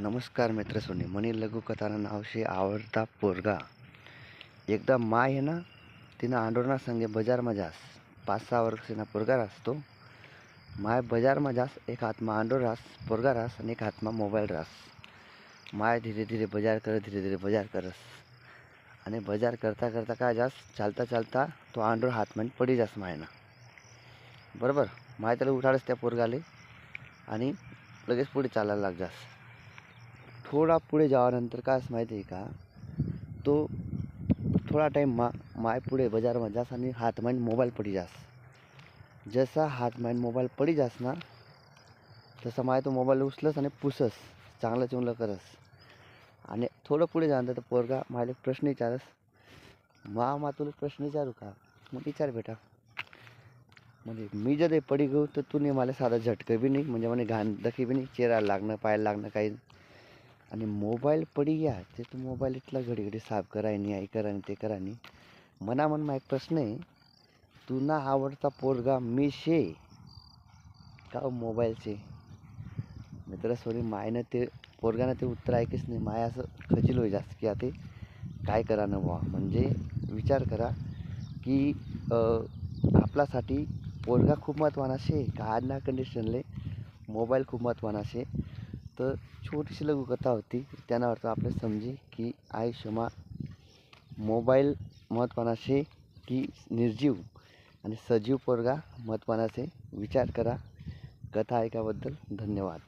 नमस्कार मित्रसोनी म्हणी लघुकथानं नाव शे आवडता पोरगा. एकदा माय आहे ना, तिनं आंडोरना संगे बजारमा जास. 5-6 वर्षना पोरगा राहतो. माय बजारमा जास, एक हातमा आंडोर रास पोरगा रास आणि एक हातमा मोबाईल रास. माय धीरे धीरे बजार करस आणि बजार करता करता काय जास, चालता चालता तो आंडोर हातमा पडी जास मायना. बरोबर. माय त्याला उठाडस त्या पोरगाले आणि लगेच पुढे चालायला लाग जास. थोडा पुढे जावानंतर काय माहिती आहे का, तो थोडा टाईम माय पुढे बजारमा जास आणि हातमा मोबाईल पडी जास. जसा हातमा मोबाईल पडी जास ना, तसा माय तो मोबाईल उचलस आणि पुसस, चांगलं चुंगलं करस. आणि थोडं पुढे जाणं तर पोरगा मला प्रश्न विचारस. मा तुला प्रश्न विचारू का? मग विचार बेटा. म्हणजे मी जर पडी गऊ तर तूने मला साधा झटकं बी नाही, म्हणजे मला घाण दखी बी नाही, चेहऱ्याला लागणं, पायाला लागणं काही. आणि मोबाईल पडी गया ते तू मोबाईल इथला घडी घडी साफ करायनी, आई करानी, ते करानी. मनामनमा एक प्रश्न आहे, तुना आवडता पोरगा मी शे का मोबाईलचे? मित्र सोनी मायनं ते पोरगानं ते उत्तर ऐकेच नाही. माय असं खजील होई जास्त की आता काय करा न बुवा. म्हणजे विचार करा की आपल्यासाठी पोरगा खूप महत्त्वाना शे का आजना कंडिशनले मोबाईल खूप महत्त्वाना शे. तर छोटीशी लघुकथा होती, त्यानावर आपले समजी की आयुष्यमा मोबाईल महत्त्वाना शे की निर्जीव आणि सजीव पोरगा महत्त्वाना शे. विचार करा. कथा ऐकाबद्दल धन्यवाद.